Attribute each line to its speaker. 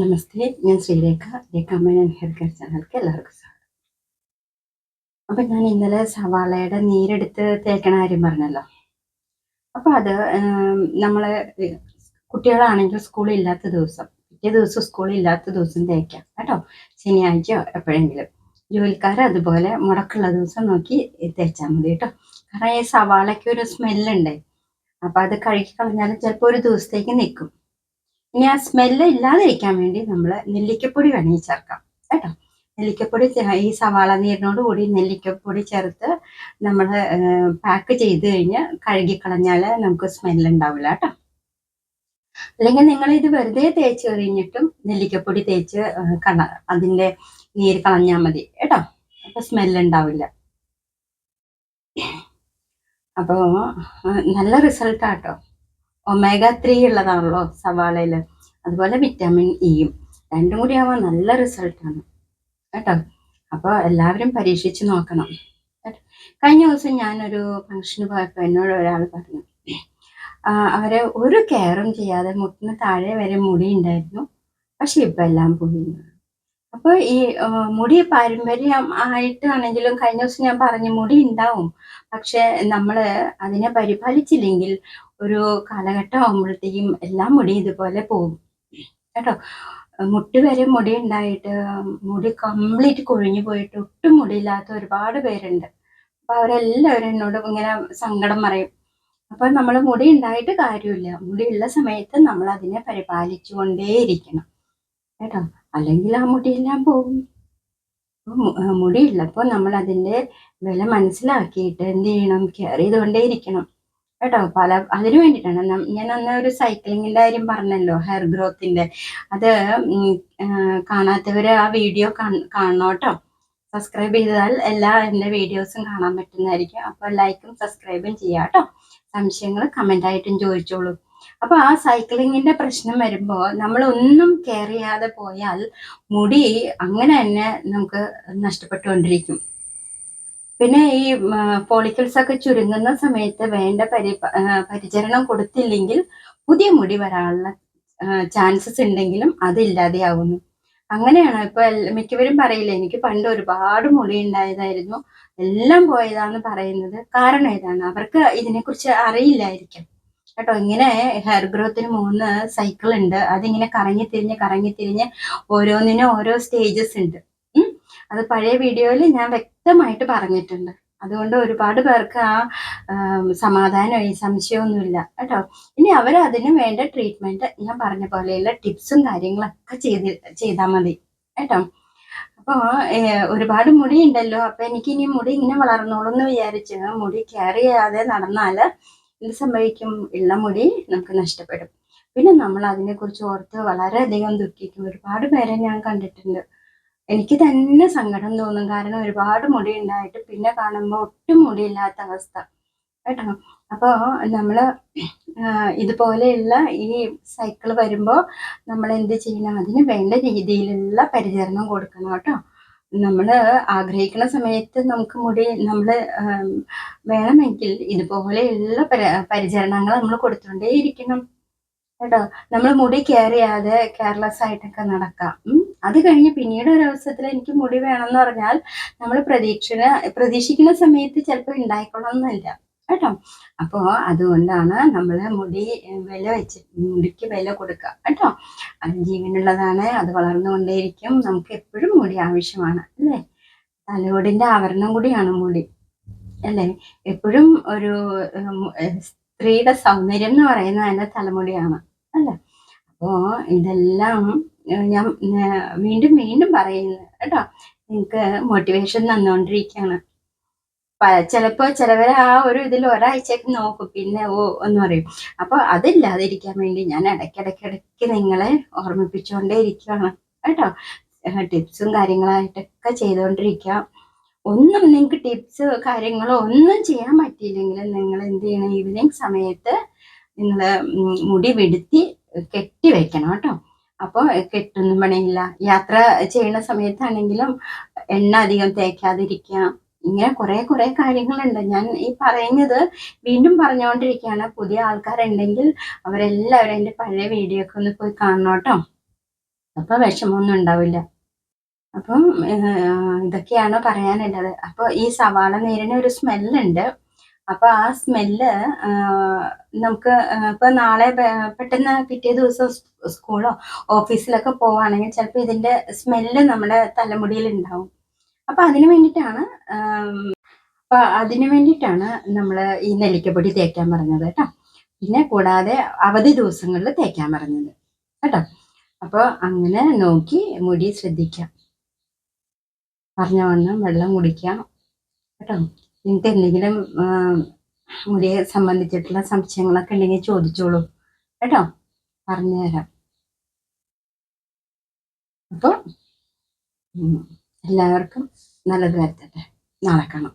Speaker 1: നമസ്തേ, ഞാൻ ശ്രീരേഖ. രേഖ Menon hair care ചാനലിലേക്ക് എല്ലാവർക്കും സ്വാഗതം. അപ്പൊ ഞാൻ ഇന്നലെ സവാളയുടെ നീരെടുത്ത് തേക്കണ കാര്യം പറഞ്ഞല്ലോ. അപ്പൊ അത് നമ്മള് കുട്ടികളാണെങ്കിൽ സ്കൂളില്ലാത്ത ദിവസം, പിറ്റേ ദിവസം സ്കൂളില്ലാത്ത ദിവസം തേക്കാം കേട്ടോ. ശനിയാഴ്ചയോ എപ്പോഴെങ്കിലും. ജോലിക്കാർ അതുപോലെ മുടക്കുള്ള ദിവസം നോക്കി തേച്ചാൽ മതി കേട്ടോ. കാരണം ഈ സവാളയ്ക്ക് ഒരു സ്മെല്ലുണ്ട്. അപ്പൊ അത് കഴുകി കളഞ്ഞാലും ചിലപ്പോൾ ഒരു ദിവസത്തേക്ക് നിൽക്കും. ഇനി ആ സ്മെല്ല് ഇല്ലാതിരിക്കാൻ വേണ്ടി നമ്മൾ നെല്ലിക്കപ്പൊടി വേണമെങ്കിൽ ചേർക്കാം കേട്ടോ. നെല്ലിക്കപ്പൊടി ഈ സവാള നീരിനോട് കൂടി നെല്ലിക്കപ്പൊടി ചേർത്ത് നമ്മൾ പാക്ക് ചെയ്ത് കഴിഞ്ഞ് കഴുകിക്കളഞ്ഞാൽ നമുക്ക് സ്മെല്ല് ഉണ്ടാവില്ല കേട്ടോ. അല്ലെങ്കിൽ നിങ്ങൾ ഇത് വെറുതെ തേച്ച് കഴിഞ്ഞിട്ടും നെല്ലിക്കപ്പൊടി തേച്ച് അതിൻ്റെ നീര് കളഞ്ഞാൽ മതി കേട്ടോ. അപ്പൊ സ്മെല്ല് ഉണ്ടാവില്ല. അപ്പോൾ നല്ല റിസൾട്ടാട്ടോ. ഒമേഗ 3 ഉള്ളതാണല്ലോ സവാളയിൽ. അതുപോലെ വിറ്റാമിൻ ഇയും രണ്ടും കൂടി ആവാൻ നല്ല റിസൾട്ടാണ് കേട്ടോ. അപ്പോൾ എല്ലാവരും പരീക്ഷിച്ച് നോക്കണം കേട്ടോ. കഴിഞ്ഞ ദിവസം ഞാനൊരു ഫംഗ്ഷന് പോയപ്പോൾ എന്നോട് ഒരാൾ പറഞ്ഞു, അവരെ ഒരു കെയറും ചെയ്യാതെ മുട്ടിന് താഴെ വരെ മുടി ഉണ്ടായിരുന്നു, പക്ഷെ ഇപ്പം എല്ലാം പോയി. അപ്പോൾ ഈ മുടി പാരമ്പര്യം ആയിട്ടാണെങ്കിലും കഴിഞ്ഞ ദിവസം ഞാൻ പറഞ്ഞു മുടി ഉണ്ടാവും, പക്ഷെ നമ്മൾ അതിനെ പരിപാലിച്ചില്ലെങ്കിൽ ഒരു കാലഘട്ടം ആകുമ്പോഴത്തേക്കും എല്ലാം മുടി ഇതുപോലെ പോകും കേട്ടോ. മുട്ടി വരെ മുടി ഉണ്ടായിട്ട് മുടി കംപ്ലീറ്റ് കൊഴിഞ്ഞു പോയിട്ട് ഒട്ടും മുടിയില്ലാത്ത ഒരുപാട് പേരുണ്ട്. അപ്പോൾ അവരെല്ലാവരും എന്നോട് ഇങ്ങനെ സങ്കടം പറയും. അപ്പോൾ നമ്മൾ മുടി ഉണ്ടായിട്ട് കാര്യമില്ല, മുടിയുള്ള സമയത്ത് നമ്മൾ അതിനെ പരിപാലിച്ചുകൊണ്ടേയിരിക്കണം കേട്ടോ. അല്ലെങ്കിൽ ആ മുടിയെല്ലാം പോകും. മുടിയുള്ളപ്പോൾ നമ്മൾ അതിൻ്റെ വില മനസ്സിലാക്കിയിട്ട് എന്ത് ചെയ്യണം, കെയർ ചെയ്തുകൊണ്ടേയിരിക്കണം കേട്ടോ. അതിനു വേണ്ടിയിട്ടാണ് ഞാൻ അന്ന് ഒരു സൈക്ലിങ്ങിൻ്റെ കാര്യം പറഞ്ഞല്ലോ, ഹെയർ ഗ്രോത്തിൻ്റെ. അത് കാണാത്തവർ ആ വീഡിയോ കാണണം കേട്ടോ. സബ്സ്ക്രൈബ് ചെയ്താൽ എല്ലാ എൻ്റെ വീഡിയോസും കാണാൻ പറ്റുന്നതായിരിക്കും. അപ്പോൾ ലൈക്കും സബ്സ്ക്രൈബും ചെയ്യാം കേട്ടോ. സംശയങ്ങൾ കമൻ്റായിട്ടും ചോദിച്ചോളൂ. അപ്പോൾ ആ സൈക്ലിങ്ങിൻ്റെ പ്രശ്നം വരുമ്പോൾ നമ്മളൊന്നും കെയർ ചെയ്യാതെ പോയാൽ മുടി അങ്ങനെ തന്നെ നമുക്ക് നഷ്ടപ്പെട്ടുകൊണ്ടിരിക്കും. പിന്നെ ഈ ഫോളിക്കിൾസ് ഒക്കെ ചുരുങ്ങുന്ന സമയത്ത് വേണ്ട പരിചരണം കൊടുത്തില്ലെങ്കിൽ പുതിയ മുടി വരാനുള്ള ചാൻസസ് ഉണ്ടെങ്കിലും അതില്ലാതെയാവുന്നു. അങ്ങനെയാണ് ഇപ്പൊ മിക്കവരും പറയില്ല, എനിക്ക് പണ്ട് ഒരുപാട് മുടി ഉണ്ടായതായിരുന്നു, എല്ലാം പോയതാന്ന് പറയുന്നത്. കാരണം ഏതാണ്? അവർക്ക് ഇതിനെക്കുറിച്ച് അറിയില്ലായിരിക്കും കേട്ടോ. ഇങ്ങനെ ഹെയർ ഗ്രോത്തിന് 3 സൈക്കിൾ ഉണ്ട്. അതിങ്ങനെ കറങ്ങി തിരിഞ്ഞ് ഓരോന്നിനും ഓരോ സ്റ്റേജസ് ഉണ്ട്. അത് പഴയ വീഡിയോയിൽ ഞാൻ വ്യക്തമായിട്ട് പറഞ്ഞിട്ടുണ്ട്. അതുകൊണ്ട് ഒരുപാട് പേർക്ക് ആ സമാധാനമായി, സംശയമൊന്നുമില്ല കേട്ടോ. ഇനി അവരതിന് വേണ്ട ട്രീറ്റ്മെന്റ് ഞാൻ പറഞ്ഞ പോലെയുള്ള ടിപ്സും കാര്യങ്ങളൊക്കെ ചെയ്താൽ മതി കേട്ടോ. അപ്പോൾ ഒരുപാട് മുടി ഉണ്ടല്ലോ, അപ്പൊ എനിക്ക് ഇനി മുടി ഇങ്ങനെ വളർന്നോളൂ എന്ന് വിചാരിച്ച് മുടി കെയർ ചെയ്യാതെ നടന്നാൽ എന്ത് സംഭവിക്കും? ഉള്ള മുടി നമുക്ക് നഷ്ടപ്പെടും. പിന്നെ നമ്മൾ അതിനെക്കുറിച്ച് ഓർത്ത് വളരെയധികം ദുഃഖിക്കും. ഒരുപാട് പേരെ ഞാൻ കണ്ടിട്ടുണ്ട്. എനിക്ക് തന്നെ സങ്കടം തോന്നും. കാരണം ഒരുപാട് മുടി ഉണ്ടായിട്ട് പിന്നെ കാണുമ്പോൾ ഒട്ടും മുടിയില്ലാത്ത അവസ്ഥ കേട്ടോ. അപ്പോൾ നമ്മൾ ഇതുപോലെയുള്ള ഈ സൈക്കിൾ വരുമ്പോൾ നമ്മൾ എന്ത് ചെയ്യണം? അതിന് വേണ്ട രീതിയിലുള്ള പരിചരണം കൊടുക്കണം കേട്ടോ. നമ്മൾ ആഗ്രഹിക്കുന്ന സമയത്ത് നമുക്ക് മുടി നമ്മൾ വേണമെങ്കിൽ ഇതുപോലെയുള്ള പരിചരണങ്ങൾ നമ്മൾ കൊടുത്തുകൊണ്ടേയിരിക്കണം കേട്ടോ. നമ്മൾ മുടി കെയർ ചെയ്യാതെ കെയർലെസ് ആയിട്ടൊക്കെ നടക്കാം. അത് കഴിഞ്ഞ് പിന്നീട് ഒരു അവസരത്തിൽ എനിക്ക് മുടി വേണമെന്ന് പറഞ്ഞാൽ നമ്മൾ പ്രതീക്ഷിക്കുന്ന സമയത്ത് ചിലപ്പോൾ ഉണ്ടായിക്കൊള്ളണമെന്നില്ല കേട്ടോ. അപ്പോൾ അതുകൊണ്ടാണ് നമ്മൾ മുടിക്ക് വില കൊടുക്കുക കേട്ടോ. അത് ജീവനുള്ളതാണ്, അത് വളർന്നുകൊണ്ടേയിരിക്കും. നമുക്ക് എപ്പോഴും മുടി ആവശ്യമാണ് അല്ലേ. തലയോടിന്റെ ആവരണം കൂടിയാണ് മുടി അല്ലേ. എപ്പോഴും ഒരു സ്ത്രീയുടെ സൗന്ദര്യം എന്ന് പറയുന്നത് തന്നെ തലമുടിയാണ് അല്ലേ. അപ്പോൾ ഇതെല്ലാം ഞാൻ വീണ്ടും വീണ്ടും പറയുന്നു കേട്ടോ. നിങ്ങൾക്ക് മോട്ടിവേഷൻ തന്നുകൊണ്ടിരിക്കുകയാണ്. ചിലപ്പോൾ ചിലവർ ആ ഒരു ഇതിൽ ഒരാഴ്ചയൊക്കെ നോക്കും, പിന്നെ എന്ന് പറയും. അപ്പോൾ അതില്ലാതിരിക്കാൻ വേണ്ടി ഞാൻ ഇടയ്ക്കിടയ്ക്ക് നിങ്ങളെ ഓർമ്മിപ്പിച്ചുകൊണ്ടേ ഇരിക്കുകയാണ് കേട്ടോ. ടിപ്സും കാര്യങ്ങളായിട്ടൊക്കെ ചെയ്തുകൊണ്ടിരിക്കുക. ഒന്നും നിങ്ങൾക്ക് ടിപ്സ് കാര്യങ്ങളോ ഒന്നും ചെയ്യാൻ പറ്റിയില്ലെങ്കിൽ നിങ്ങൾ എന്ത് ചെയ്യണം? ഈവനിങ് സമയത്ത് നിങ്ങൾ മുടി വെടുത്തി കെട്ടി വെക്കണം കേട്ടോ. അപ്പോൾ കെട്ടൊന്നും പണിയില്ല. യാത്ര ചെയ്യുന്ന സമയത്താണെങ്കിലും എണ്ണ അധികം തേക്കാതിരിക്കുക. ഇങ്ങനെ കുറെ കാര്യങ്ങളുണ്ട്. ഞാൻ ഈ പറയുന്നത് വീണ്ടും പറഞ്ഞുകൊണ്ടിരിക്കുകയാണ്. പുതിയ ആൾക്കാരുണ്ടെങ്കിൽ അവരെല്ലാവരും എൻ്റെ പഴയ വീഡിയോ ഒക്കെ ഒന്ന് പോയി കാണണം കേട്ടോ. അപ്പൊ വിഷമമൊന്നും ഉണ്ടാവില്ല. അപ്പം ഇതൊക്കെയാണ് പറയാനുള്ളത്. അപ്പൊ ഈ സവാള നീരിന് ഒരു സ്മെല്ലുണ്ട്. അപ്പൊ ആ സ്മെല്ല് നമുക്ക് ഇപ്പൊ നാളെ പെട്ടെന്ന് പിറ്റേ ദിവസം സ്കൂളോ ഓഫീസിലൊക്കെ പോവാണെങ്കിൽ ചിലപ്പോൾ ഇതിന്റെ സ്മെല്ല് നമ്മുടെ തലമുടിയിൽ ഉണ്ടാവും. അപ്പൊ അതിന് വേണ്ടിയിട്ടാണ് നമ്മൾ ഈ നെല്ലിക്കപ്പൊടി തേക്കാൻ പറഞ്ഞത് കേട്ടോ. പിന്നെ കൂടാതെ അവധി ദിവസങ്ങളിൽ തേക്കാൻ പറഞ്ഞത് കേട്ടോ. അപ്പോൾ അങ്ങനെ നോക്കി മുടി ശ്രദ്ധിക്കാം. പറഞ്ഞ വണ്ണം വെള്ളം കുടിക്കാം കേട്ടോ. നിങ്ങൾക്ക് എന്തെങ്കിലും മുടിയെ സംബന്ധിച്ചിട്ടുള്ള സംശയങ്ങളൊക്കെ ഉണ്ടെങ്കിൽ ചോദിച്ചോളൂ കേട്ടോ, പറഞ്ഞുതരാം. അപ്പോൾ എല്ലാവർക്കും നല്ലത് വരുത്തട്ടെ. നാളെ കാണാം.